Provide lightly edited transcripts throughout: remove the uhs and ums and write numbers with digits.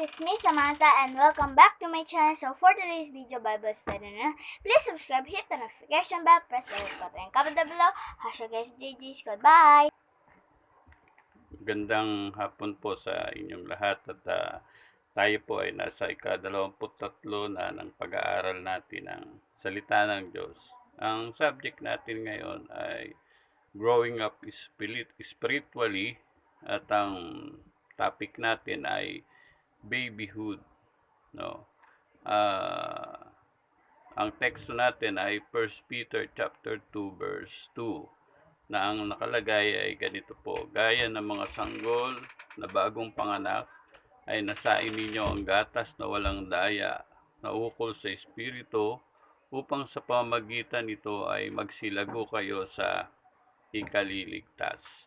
it's me Samantha and welcome back to my channel. So for today's video Bible study na, please subscribe, hit the notification bell, press the like button, and comment down below. #SJJ's goodbye! Gandang hapon po sa inyong lahat at tayo po ay nasa ika-23 na ng pag-aaral natin ng salita ng Diyos. Ang subject natin ngayon ay growing up spiritually at ang topic natin ay babyhood. No? Ang teksto natin ay 1 Peter chapter 2 verse 2 na ang nakalagay ay ganito po: gaya ng mga sanggol na bagong panganak ay nasain ninyo ang gatas na walang daya na ukol sa espiritu upang sa pamamagitan nito ay magsilago kayo sa ikaliligtas.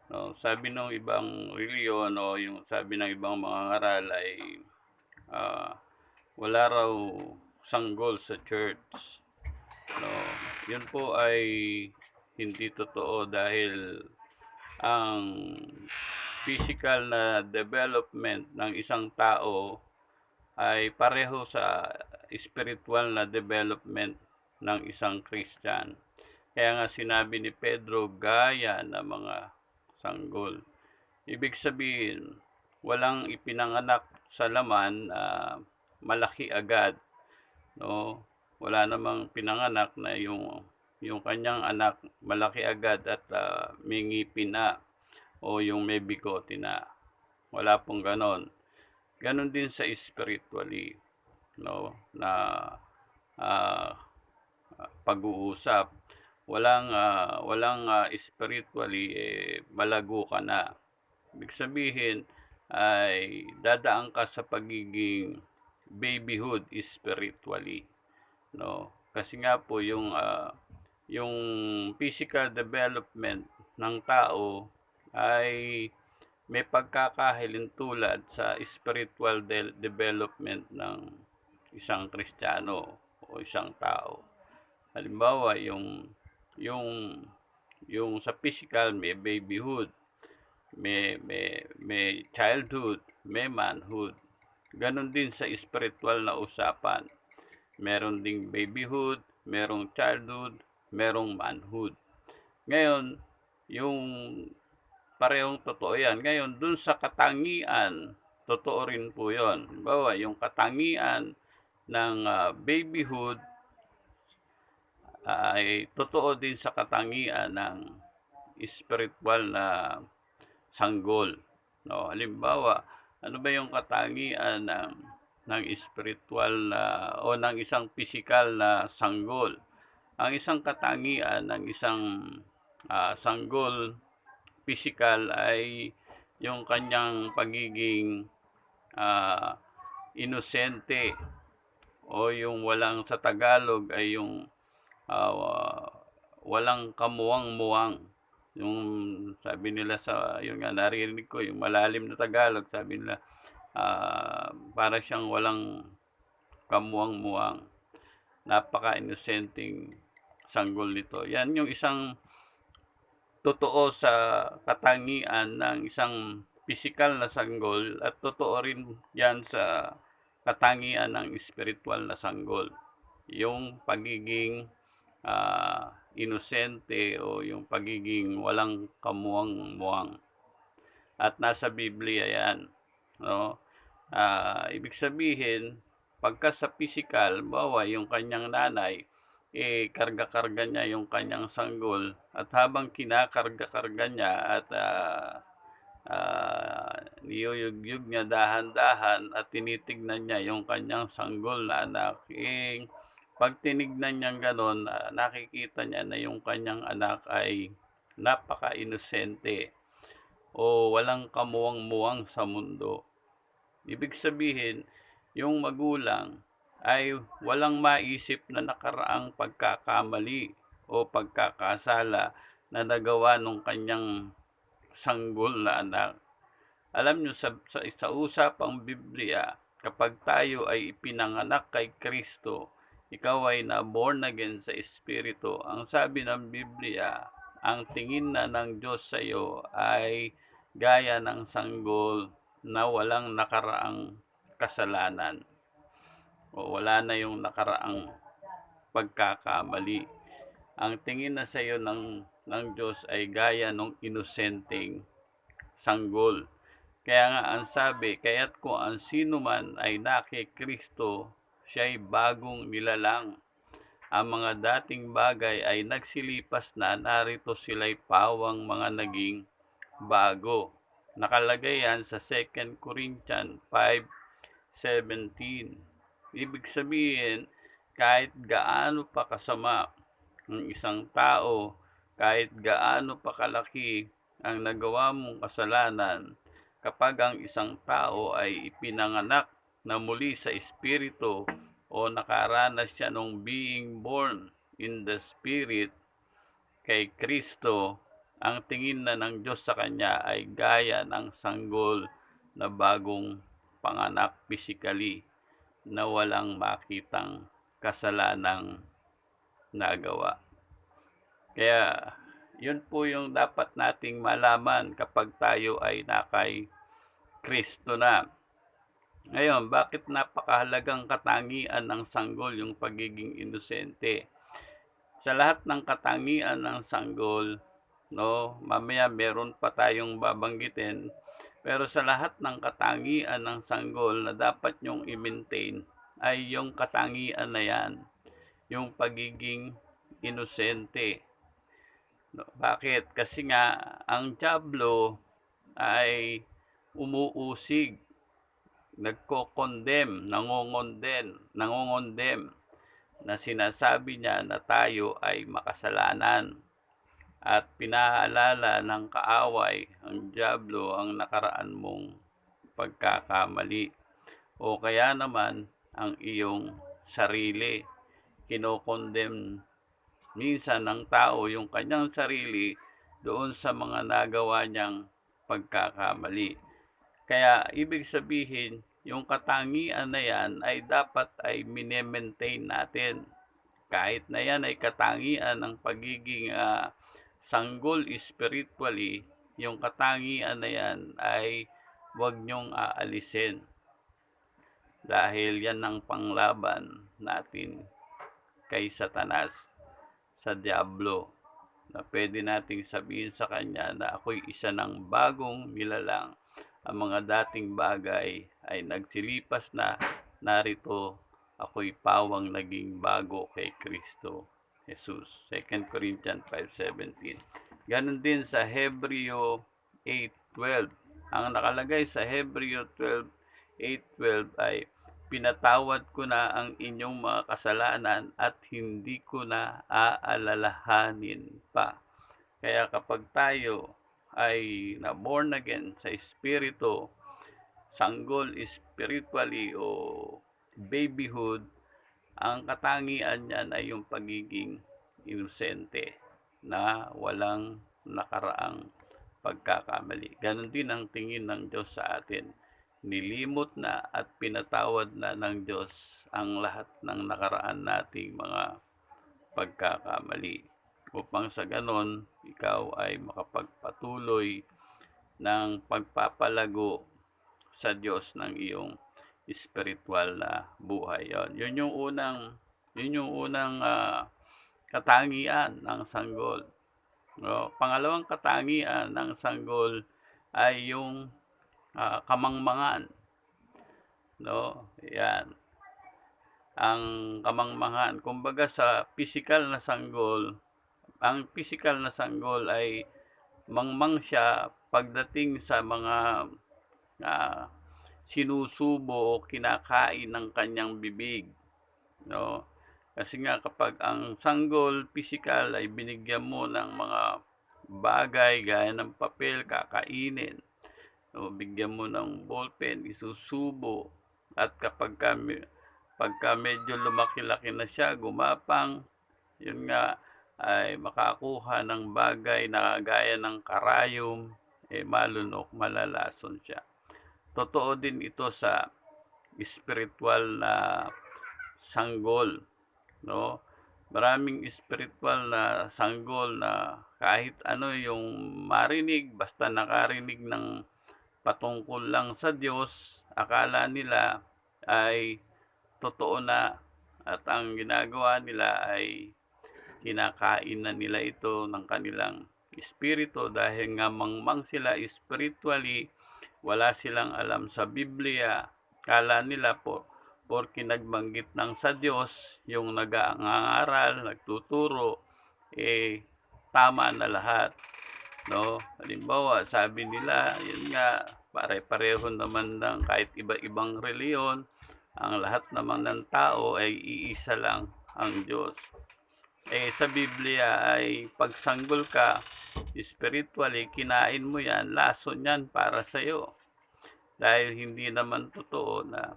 No, sabi ng ibang reliyon o yung sabi ng ibang mga ngaral ay wala raw sanggol sa church. No, yun po ay hindi totoo dahil ang physical na development ng isang tao ay pareho sa spiritual na development ng isang Christian. Kaya nga sinabi ni Pedro, gaya ng mga sanggol. Ibig sabihin, walang ipinanganak sa laman malaki agad. No? Wala namang pinanganak na yung kanyang anak malaki agad at may ngipin na o yung may bigote na. Wala pong ganon. Ganon din sa spiritually, no, na pag-uusap. Walang spiritually malago ka na. Ibig sabihin ay dadaan ka sa pagiging babyhood spiritually, no? Kasi nga po yung physical development ng tao ay may pagkakahilintulad sa spiritual development ng isang Kristiyano o isang tao. Halimbawa, yung sa physical may babyhood, may childhood, may manhood. Ganon din sa spiritual na usapan. Meron ding babyhood, merong childhood, merong manhood. Ngayon, yung parehong totoo yan. Ngayon, dun sa katangian, totoo rin po yun. Halimbawa, yung katangian ng babyhood ay totoo din sa katangian ng spiritual na sanggol. No, halimbawa, ano ba yung katangian ng spiritual na o ng isang physical na sanggol? Ang isang katangian ng isang sanggol physical ay yung kanyang pagiging inosente o yung walang, sa Tagalog ay yung walang kamuwang-muwang. Yung sabi nila sa, yung nga narinig ko, yung malalim na Tagalog, sabi nila para siyang walang kamuwang-muwang. Napaka-inosenteng sanggol nito. Yan yung isang totoo sa katangian ng isang physical na sanggol at totoo rin yan sa katangian ng spiritual na sanggol. Yung pagiging inosente o yung pagiging walang kamuwang-muwang. At nasa Biblia yan. No? Ibig sabihin, pagka sa physical, bawa yung kanyang nanay, karga-karga niya yung kanyang sanggol at habang kinakarga-karga niya at niyuyug-yug niya dahan-dahan at tinitignan niya yung kanyang sanggol na anak, pag tinignan niya ganon, nakikita niya na yung kanyang anak ay napaka-inosente o walang kamuwang-muwang sa mundo. Ibig sabihin, yung magulang ay walang maisip na nakaraang pagkakamali o pagkakasala na nagawa ng kanyang sanggol na anak. Alam nyo, sa usapang Biblia, kapag tayo ay ipinanganak kay Kristo, ikaw ay na-born again sa Espiritu. Ang sabi ng Biblia, ang tingin na ng Diyos sa iyo ay gaya ng sanggol na walang nakaraang kasalanan. O wala na yung nakaraang pagkakamali. Ang tingin na sa iyo ng Diyos ay gaya ng inosenteng sanggol. Kaya nga ang sabi, kaya't kung ang sino man ay naki Kristo, siya'y bagong nilalang. Ang mga dating bagay ay nagsilipas na, narito sila'y pawang mga naging bago. Nakalagay yan sa 2 Corinthians 5:17. Ibig sabihin, kahit gaano pa kasama ng isang tao, kahit gaano pa kalaki ang nagawa mong kasalanan, kapag ang isang tao ay ipinanganak na muli sa Espiritu o nakaranas siya ng being born in the Spirit kay Kristo, ang tingin na ng Diyos sa kanya ay gaya ng sanggol na bagong panganak physically na walang makitang kasalanang nagawa. Kaya, yun po yung dapat nating malaman kapag tayo ay nakay Kristo na. Ngayon, bakit napakahalagang katangian ng sanggol yung pagiging inosente? Sa lahat ng katangian ng sanggol, no, mamaya meron pa tayong babanggitin, pero sa lahat ng katangian ng sanggol na dapat nyong i-maintain ay yung katangian na yan, yung pagiging inosente. No, bakit? Kasi nga, ang dyablo ay umuusig, nangongondem na sinasabi niya na tayo ay makasalanan at pinaalala ng kaaway ang dyablo ang nakaraan mong pagkakamali o kaya naman ang iyong sarili. Kinokondem minsan ng tao yung kanyang sarili doon sa mga nagawa niyang pagkakamali. Kaya ibig sabihin, yung katangian na yan ay dapat ay mine-maintain natin. Kahit na yan ay katangian ng pagiging sanggol spiritually, yung katangian na yan ay huwag nyong aalisin. Dahil yan ang panglaban natin kay Satanas, sa Diablo, na pwede nating sabihin sa kanya na ako'y isa ng bagong nilalang. Ang mga dating bagay ay nagsilipas na, narito ako'y pawang naging bago kay Kristo Jesus. 2 Corinthians 5:17. Ganon din sa Hebreo 8:12. Ang nakalagay sa Hebreo 8:12 ay, pinatawad ko na ang inyong mga kasalanan at hindi ko na aalalahanin pa. Kaya kapag tayo ay na born again sa Espiritu, sanggol spiritually o babyhood, ang katangian niyan ay yung pagiging inosente na walang nakaraang pagkakamali. Ganon din ang tingin ng Diyos sa atin. Nilimot na at pinatawad na ng Diyos ang lahat ng nakaraan nating mga pagkakamali, upang sa ganon, ikaw ay makapagpatuloy ng pagpapalago sa Diyos ng iyong spiritual na buhay. Yun yung unang katangian ng sanggol. No? Pangalawang katangian ng sanggol ay yung kamangmangan. No? Yan. Ang kamangmangan. Kumbaga sa physical na sanggol, ang physical na sanggol ay mangmang siya pagdating sa mga sinusubo o kinakain ng kanyang bibig. No? Kasi nga kapag ang sanggol physical ay binigyan mo ng mga bagay gaya ng papel, kakainin. No? Bigyan mo ng ballpen, isusubo. At pagka medyo lumaki-laki na siya, gumapang, yun nga, ay makakuha ng bagay na gaya ng karayom, malunok, malalason siya. Totoo din ito sa spiritual na sanggol. No? Maraming spiritual na sanggol na kahit ano yung marinig, basta nakarinig ng patungkol lang sa Diyos, akala nila ay totoo na, at ang ginagawa nila ay kinakain na nila ito ng kanilang espiritu dahil nga mangmang sila spiritually, wala silang alam sa Biblia. Kala nila po, porke nagbanggit ng sa Diyos, yung nag-aaral, nagtuturo, tama na lahat. No? Halimbawa, sabi nila, yun nga, pare-pareho naman ng kahit iba-ibang reliyon, ang lahat naman ng tao ay iisa lang ang Diyos. Sa Biblia ay pagsanggol ka, spiritually, kinain mo yan, lason yan para sa'yo. Dahil hindi naman totoo na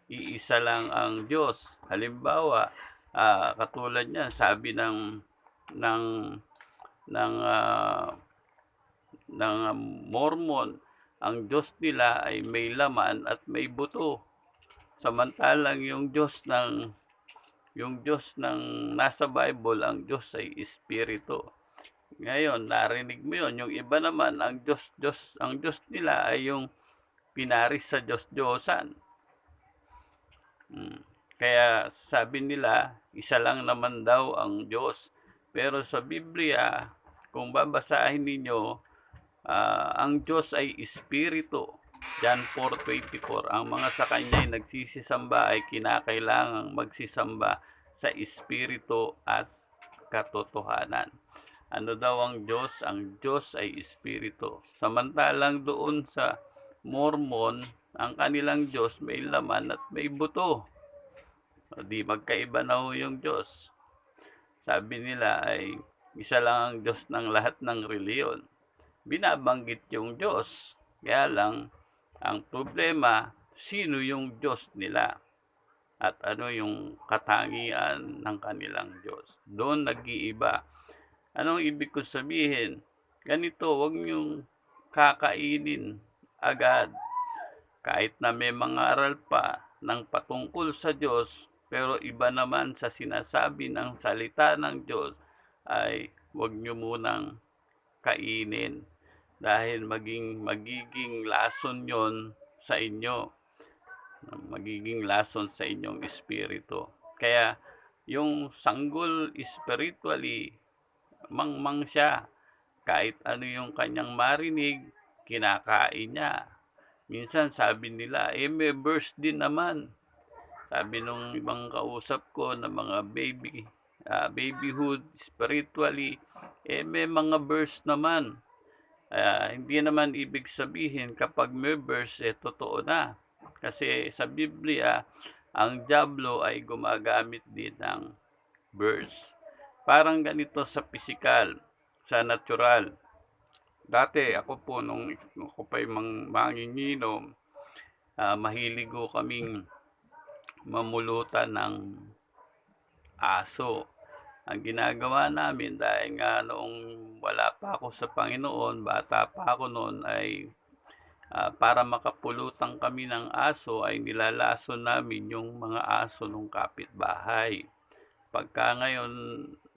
iisa lang ang Diyos. Halimbawa, katulad niyan, sabi ng Mormon, ang Diyos nila ay may laman at may buto. Samantalang yung Diyos ng nasa Bible, ang Diyos ay espiritu. Ngayon, narinig mo yun. Yung iba naman, ang Diyos nila ay yung pinaris sa Diyos-Diyosan. Kaya sabi nila, isa lang naman daw ang Diyos. Pero sa Biblia, kung babasahin ninyo, ang Diyos ay espiritu. John 4:24, ang mga sa kanya ay nagsisisamba ay kinakailangang magsisamba sa espiritu at katotohanan. Ano daw ang Diyos? Ang Diyos ay espiritu. Samantalang doon sa Mormon, ang kanilang Diyos may laman at may buto. Di magkaiba na ho yung Diyos. Sabi nila ay isa lang ang Diyos ng lahat ng reliyon. Binabanggit yung Diyos. Kaya lang, ang problema, sino yung Diyos nila? At ano yung katangian ng kanilang Diyos? Doon nag-iiba. Anong ibig ko sabihin? Ganito, huwag niyong kakainin agad. Kahit na may mga aral pa ng patungkol sa Diyos, pero iba naman sa sinasabi ng salita ng Diyos, ay huwag niyo munang kainin. Dahil magiging lason yon sa inyo. Magiging lason sa inyong espiritu. Kaya, yung sanggol spiritually, mangmang siya. Kahit ano yung kanyang marinig, kinakain niya. Minsan sabi nila, may verse din naman. Sabi nung ibang kausap ko na mga babyhood, spiritually, may mga verse naman. Hindi naman ibig sabihin kapag may verse, totoo na. Kasi sa Biblia, ang diablo ay gumagamit din ng verse. Parang ganito sa physical, sa natural. Dati ako po, nung ako pa'y manginginom, mahilig ko kaming mamulutan ng aso. Ang ginagawa namin, dahil nga noong wala pa ako sa Panginoon, bata pa ako noon, ay para makapulutan kami ng aso, ay nilalason namin yung mga aso ng kapitbahay. Pagka ngayon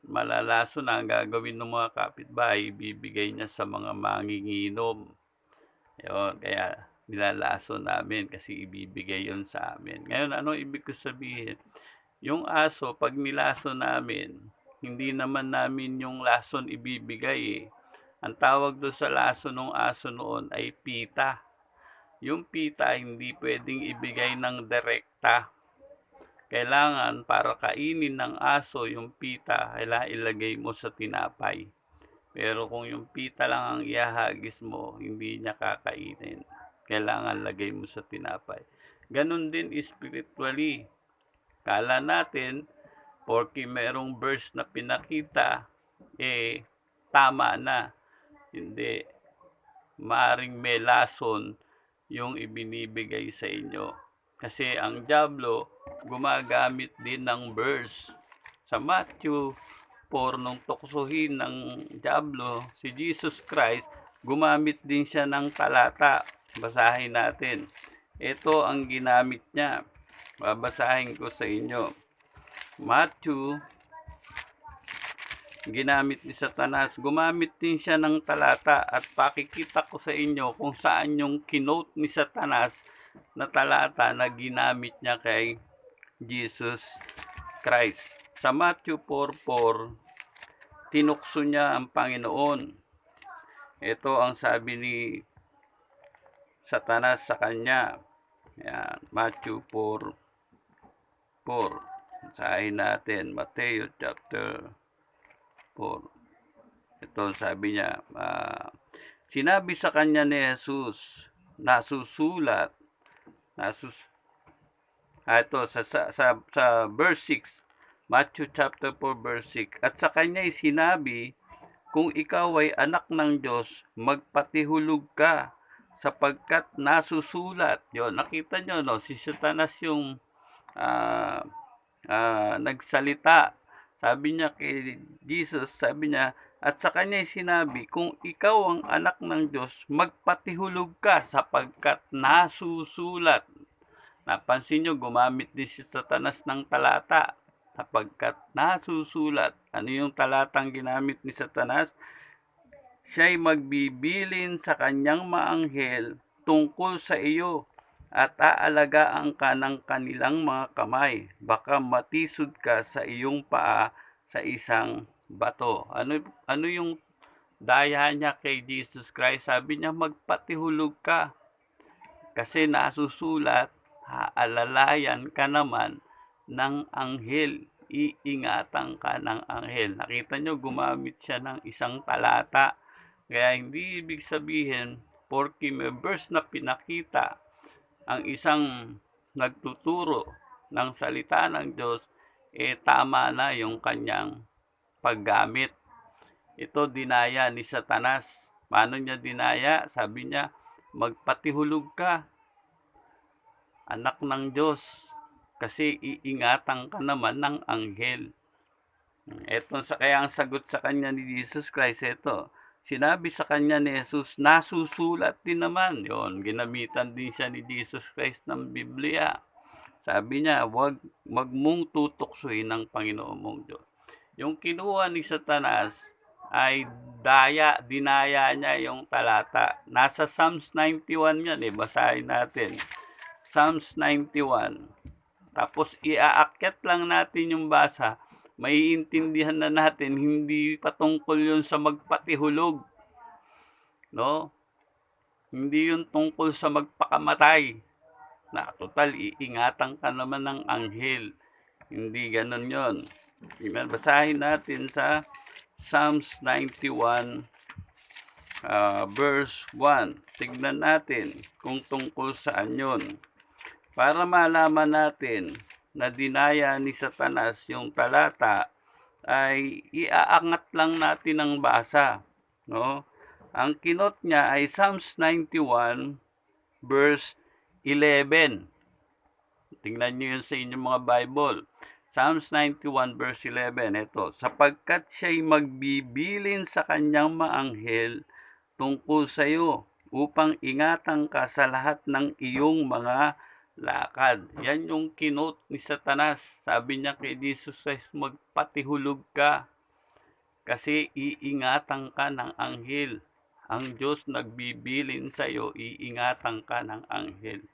malalason na, ang gagawin ng mga kapitbahay, bibigay niya sa mga manginginom. Yun, kaya nilalason namin kasi ibibigay yon sa amin. Ngayon, ano ibig ko sabihin? Yung aso, pag nilason namin, hindi naman namin yung lason ibibigay. Ang tawag doon sa lason ng aso noon ay pita. Yung pita, hindi pwedeng ibigay ng direkta. Kailangan, para kainin ng aso yung pita, kailangan ilagay mo sa tinapay. Pero kung yung pita lang ang ihahagis mo, hindi niya kakainin. Kailangan lagay mo sa tinapay. Ganon din spiritually. Kala natin, porque merong verse na pinakita, tama na. Hindi. Maaring may lason yung ibinibigay sa inyo. Kasi ang diablo, gumagamit din ng verse. Sa Matthew 4, nung tuksuhin ng diablo, si Jesus Christ, gumamit din siya ng talata. Basahin natin. Ito ang ginamit niya. Babasahin ko sa inyo. Matthew ginamit ni Satanas, gumamit din siya ng talata at pakikita ko sa inyo kung saan yung kinote ni Satanas na talata na ginamit niya kay Jesus Christ. Sa Matthew 4:4, tinukso niya ang Panginoon. Ito ang sabi ni Satanas sa kanya. Yan, Matthew 4:4. Basahin natin, Matthew chapter 4. Ito sabi niya, sinabi sa kanya ni Jesus, nasusulat, ito sa verse 6, Matthew chapter 4 verse 6, at sa kanya'y sinabi, kung ikaw ay anak ng Diyos, magpatihulog ka, sapagkat nasusulat. Yon, nakita nyo, no? Si Satanas yung nagsalita. Sabi niya kay Jesus, sabi niya, at sa kanya sinabi, kung ikaw ang anak ng Diyos, magpatihulog ka sapagkat nasusulat. Napansin niyo, gumamit din si Satanas ng talata, sapagkat nasusulat. Ano yung talatang ginamit ni Satanas? Siya'y magbibilin sa kanyang maanghel tungkol sa iyo, at aalagaan ka ng kanilang mga kamay. Baka matisod ka sa iyong paa sa isang bato. Ano yung daya niya kay Jesus Christ? Sabi niya, magpatihulog ka. Kasi nasusulat, aalalayan ka naman ng anghel. Iingatan ka ng anghel. Nakita nyo, gumamit siya ng isang talata. Kaya hindi ibig sabihin, porque may verse na pinakita ang isang nagtuturo ng salita ng Diyos, tama na yung kanyang paggamit. Ito dinaya ni Satanas. Paano niya dinaya? Sabi niya, magpatihulog ka, anak ng Diyos, kasi iingatan ka naman ng anghel. Ito kaya ang sagot sa kanya ni Jesus Christ, ito. Sinabi sa kanya ni Jesus, nasusulat din naman. Yon, ginamitan din siya ni Jesus Christ ng Biblia. Sabi niya, wag mong tutuksoin ng Panginoon mong Diyos. Yung kinuha ni Satanas ay dinaya niya yung talata. Nasa Psalms 91 yan, basahin natin. Psalms 91. Tapos iaakyat lang natin yung basa. Maiintindihan na natin, hindi patungkol yun sa magpatihulog. No? Hindi yun tungkol sa magpakamatay. Na total, iingatan ka naman ng anghel. Hindi ganun yun. Basahin natin sa Psalms 91 verse 1. Tignan natin kung tungkol saan yun. Para malaman natin na dinaya ni Satanas yung talata, ay iaangat lang natin ang basa. No? Ang kinot niya ay Psalms 91 verse 11. Tingnan niyo yun sa inyong mga Bible. Psalms 91 verse 11. Ito, sapagkat siya'y magbibilin sa kanyang maanghel tungkol sa iyo, upang ingatan ka sa lahat ng iyong mga lakad. Yan yung kinote ni Satanas. Sabi niya kay Jesus Christ, magpatihulog ka kasi iingatan ka ng anghel. Ang Diyos nagbibilin sa iyo, iingatan ka ng anghel.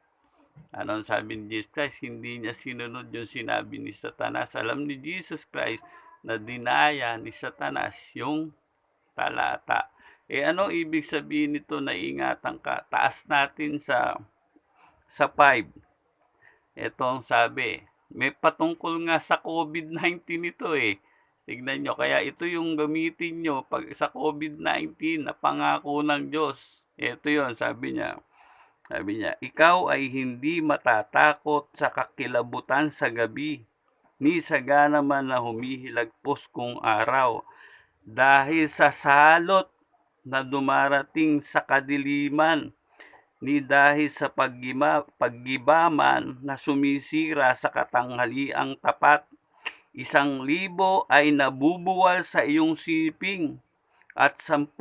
Anong sabi ni Jesus Christ? Hindi niya sinunod yung sinabi ni Satanas. Alam ni Jesus Christ na dinaya ni Satanas yung talata. Ano ibig sabihin nito na ingatan ka? Taas natin sa 5. Ito ang sabi, may patungkol nga sa COVID-19 ito Tignan nyo, kaya ito yung gamitin nyo pag sa COVID-19 na pangako ng Diyos. Ito yon, sabi niya. Sabi niya, ikaw ay hindi matatakot sa kakilabutan sa gabi, ni sagana man na humihilagpos kung araw, dahil sa salot na dumarating sa kadiliman, ni dahil sa paggibaman na sumisira sa katanghaliang tapat. 1,000 ay nabubuwal sa iyong siping at 10,000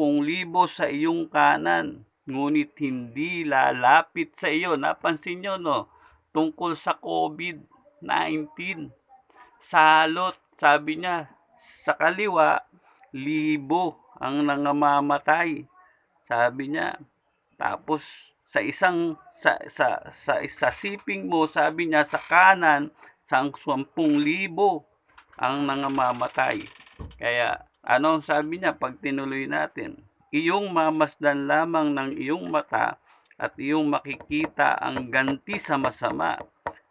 sa iyong kanan, ngunit hindi lalapit sa iyo. Napansin nyo, no? Tungkol sa COVID-19. Salot, sabi niya, sa kaliwa, ang nangamamatay. Sabi niya, tapos sa siping mo, sabi niya sa kanan, 10,000 ang nangamamatay. Kaya anong sabi niya pag tinuloy natin? Iyong mamasdan lamang ng iyong mata at iyong makikita ang ganti sa masama,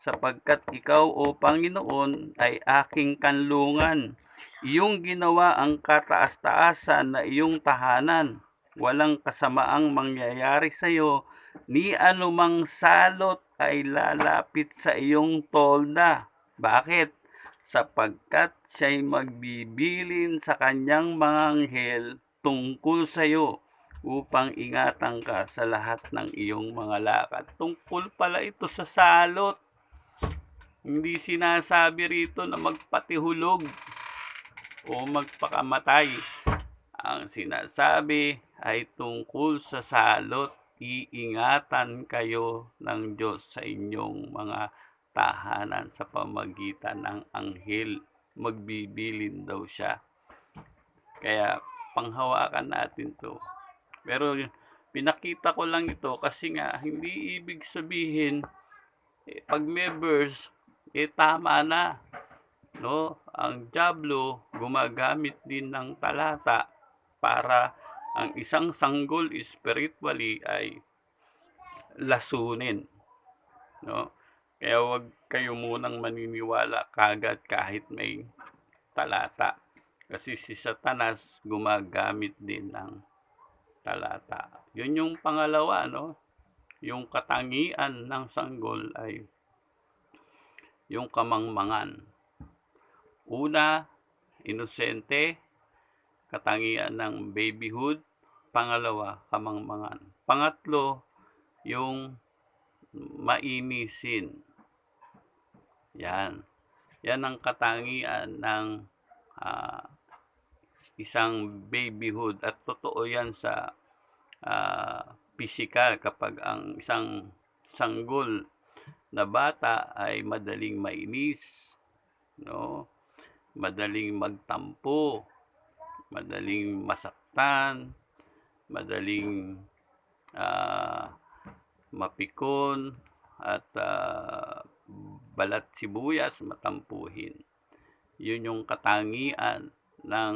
sapagkat ikaw, O Panginoon, ay aking kanlungan. Iyong ginawa ang kataas-taasan na iyong tahanan. Walang kasamaang mangyayari sa iyo, ni anumang salot ay lalapit sa iyong tolda. Bakit? Sapagkat siya'y magbibilin sa kanyang mga anghel tungkol sa iyo, upang ingatan ka sa lahat ng iyong mga lakad. Tungkol pala ito sa salot. Hindi sinasabi rito na magpatihulog o magpakamatay. Ang sinasabi ay tungkol sa salot. Iingatan kayo ng Diyos sa inyong mga tahanan sa pamagitan ng anghel. Magbibilin daw siya. Kaya panghawakan natin to. Pero pinakita ko lang ito kasi nga hindi ibig sabihin pag may verse, tama na. No? Ang diablo gumagamit din ng talata para ang isang sanggol spiritually ay lasunin. No? Kaya wag kayo munang maniniwala kagad kahit may talata. Kasi si Satanas gumagamit din ng talata. Yun yung pangalawa, no? Yung katangian ng sanggol ay yung kamangmangan. Una, inosente, katangian ng babyhood. Pangalawa, kamangmangan. Pangatlo, yung mainisin. Yan. Yan ang katangian ng isang babyhood. At totoo yan sa physical, kapag ang isang sanggol na bata ay madaling mainis, no? Madaling magtampo, madaling masaktan, madaling mapikon, at balat sibuyas matampuhin. Yun yung katangian ng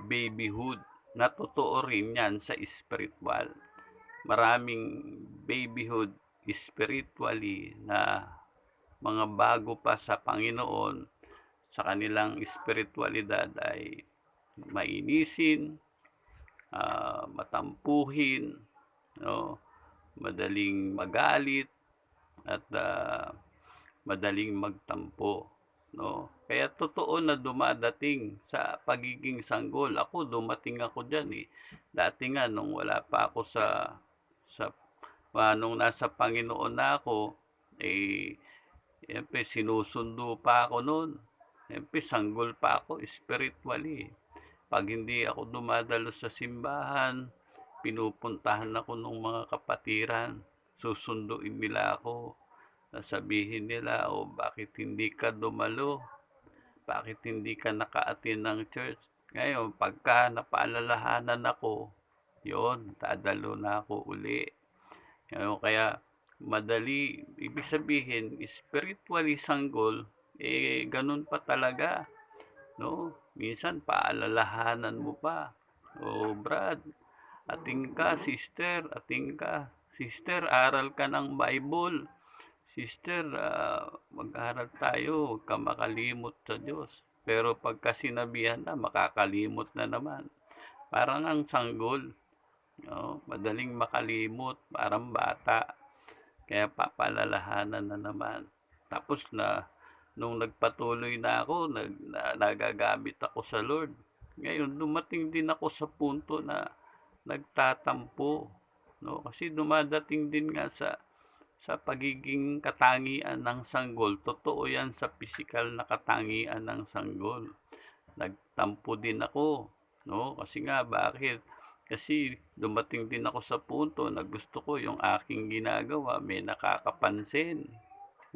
babyhood, na totoo rin yan sa spiritual. Maraming babyhood spiritually na mga bago pa sa Panginoon, sa kanilang spiritualidad ay mainisin, matampuhin, no? Madaling magalit, at madaling magtampo, no? Kaya totoo na dumadating sa pagiging sanggol. Ako, dumating ako diyan eh. Dati nga nung wala pa ako nung nasa Panginoon na ako, siyempre sinusundo pa ako noon. Siyempre sanggol pa ako spiritually. Pag hindi ako dumadalo sa simbahan, pinupuntahan ako ng mga kapatiran, susunduin nila ako. Sasabihin nila, bakit hindi ka dumalo? Bakit hindi ka naka-attend ng church? Ngayon, pagka napaalalahanan ako, yon, dadalo na ako uli. Ngayon, kaya madali, ibig sabihin, spiritually sanggol, ganun pa talaga. No? Minsan, paalalahanan mo pa. Brad, ating ka, sister, ating ka. Sister, aral ka ng Bible. Sister, mag-aral tayo, huwag ka makalimot sa Diyos. Pero pagka sinabihan na, makakalimot na naman. Parang ang sanggol, no? Madaling makalimot, parang bata. Kaya papalalahanan na naman. Tapos nung nagpatuloy na ako, nagagamit ako sa Lord. Ngayon, dumating din ako sa punto na nagtatampo. No? Kasi dumadating din nga sa pagiging katangian ng sanggol. Totoo yan sa physical na katangian ng sanggol. Nagtampo din ako, no? Kasi nga, bakit? Kasi dumating din ako sa punto na gusto ko yung aking ginagawa may nakakapansin,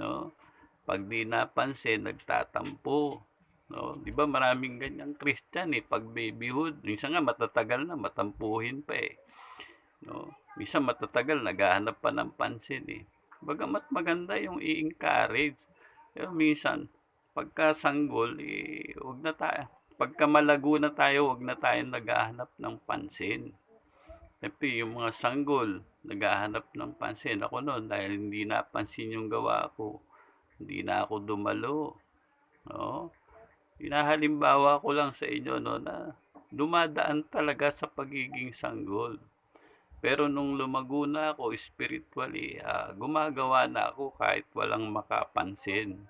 no? Pag di napansin, nagtatampo. No, 'di ba maraming ganyang Christian eh, pag babyhood, minsan nga matatagal na, matampuhin pa eh. No, minsan matatagal, naghahanap pa ng pansin eh. Bagamat maganda yung i-encourage, pero minsan, pagka sanggol, eh, wag na tayo, pagka malago na tayo, wag na tayo naghahanap ng pansin. Siyempre, yung mga sanggol, naghahanap ng pansin. Ako noon, dahil hindi napansin yung gawa ko, hindi na ako dumalo. No? Hinahalimbawa ko lang sa inyo no, na dumadaan talaga sa pagiging sanggol. Pero nung lumago na ako spiritually, gumagawa na ako kahit walang makapansin.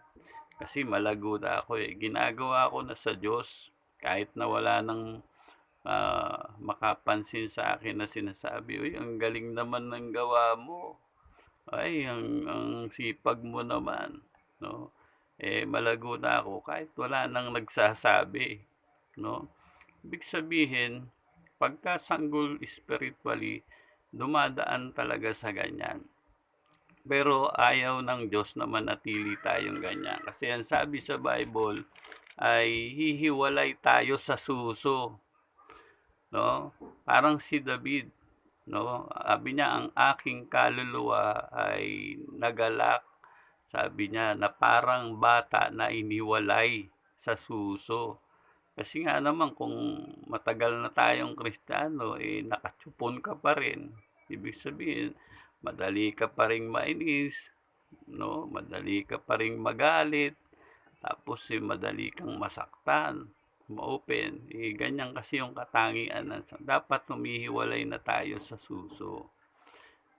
Kasi malago na ako eh. Ginagawa ko na sa Diyos kahit na wala nang makapansin sa akin na sinasabi, "Uy, ang galing naman ng gawa mo. Ay, ang sipag mo naman." No? Eh, malago na ako kahit wala nang nagsasabi. No? Ibig sabihin, pagka sanggol spiritually, dumadaan talaga sa ganyan. Pero ayaw ng Diyos na manatili tayong ganyan. Kasi ang sabi sa Bible ay hihiwalay tayo sa suso. No? Parang si David, no? Sabi niya, ang aking kaluluwa ay nagalak. Sabi niya na parang bata na iniwalay sa suso. Kasi nga naman kung matagal na tayong Kristiyano, eh nakachupon ka pa rin. Ibig sabihin, madali ka pa rin mainis, no? Madali ka pa rin magalit, tapos madali kang masaktan, ma-open. Eh, ganyan kasi yung katangian. Dapat humihiwalay na tayo sa suso.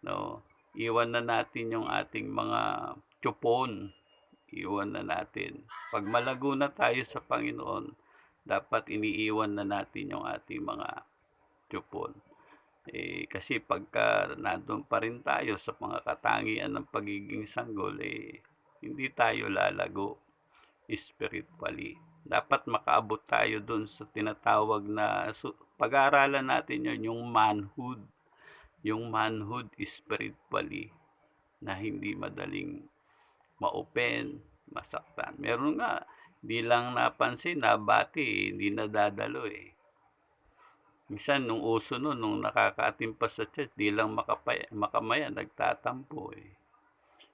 No? Iwan na natin yung ating mga chupon. Iwan na natin. Pag malago na tayo sa Panginoon, dapat iniiwan na natin yung ating mga chupon. Eh, kasi pagka nandun pa rin tayo sa mga katangian ng pagiging sanggol, eh, hindi tayo lalago spiritually. Dapat makaabot tayo dun sa tinatawag na, pag-aaralan natin yun, yung manhood. Yung manhood spiritually na hindi madaling ma-open, masaktan. Meron nga, di lang napansin, nabati, hindi nadadalo eh. Minsan, nung uso nun, nung nakakaatim pa sa church, di lang makamaya, nagtatampo eh.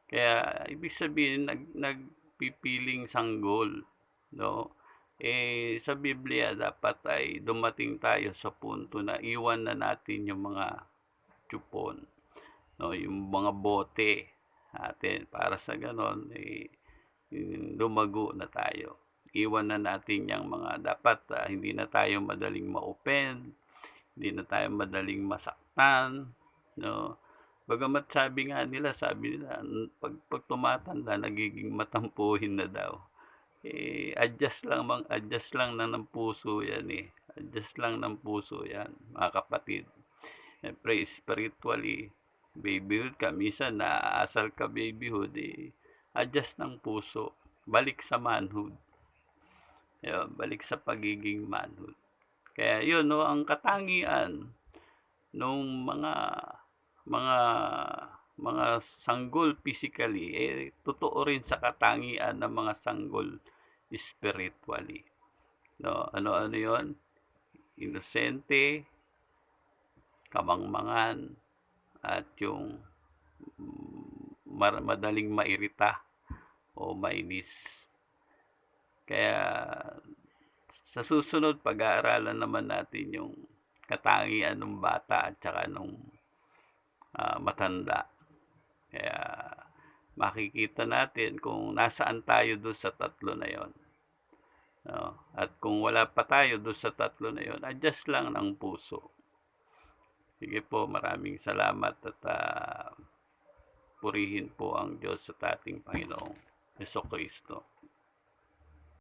Kaya, ibig sabihin, nagpipiling sanggol, no? Eh, sa Biblia, dapat ay dumating tayo sa punto na iwan na natin yung mga chupon, no? Yung mga bote natin, para sa ganon, eh, lumago na tayo. Iwan na natin yung mga dapat, hindi na tayo madaling ma-open, hindi na tayo madaling masaktan, no? Bagamat sabi nila, pag tumatanda, nagiging matampuhin na daw. Eh, adjust lang na ng puso yan eh. Adjust lang ng puso yan, mga kapatid. Siyempre, spiritually, babyhood ka, minsan naaasal ka babyhood, eh, adjust ng puso, balik sa manhood. Yun, balik sa pagiging manhood. Kaya yun, no, ang katangian nung mga mga sanggol physically, eh, totoo rin sa katangian ng mga sanggol spiritually. No, ano-ano yun? Inosente, kamangmangan, at yung madaling mairita o mainis. Kaya sa susunod, pag-aaralan naman natin yung katangian ng bata at saka nung matanda. Kaya makikita natin kung nasaan tayo doon sa tatlo na yon. No? At kung wala pa tayo doon sa tatlo na yon, adjust lang ng puso. Sige po, maraming salamat at purihin po ang Diyos sa ating Panginoong Jesucristo.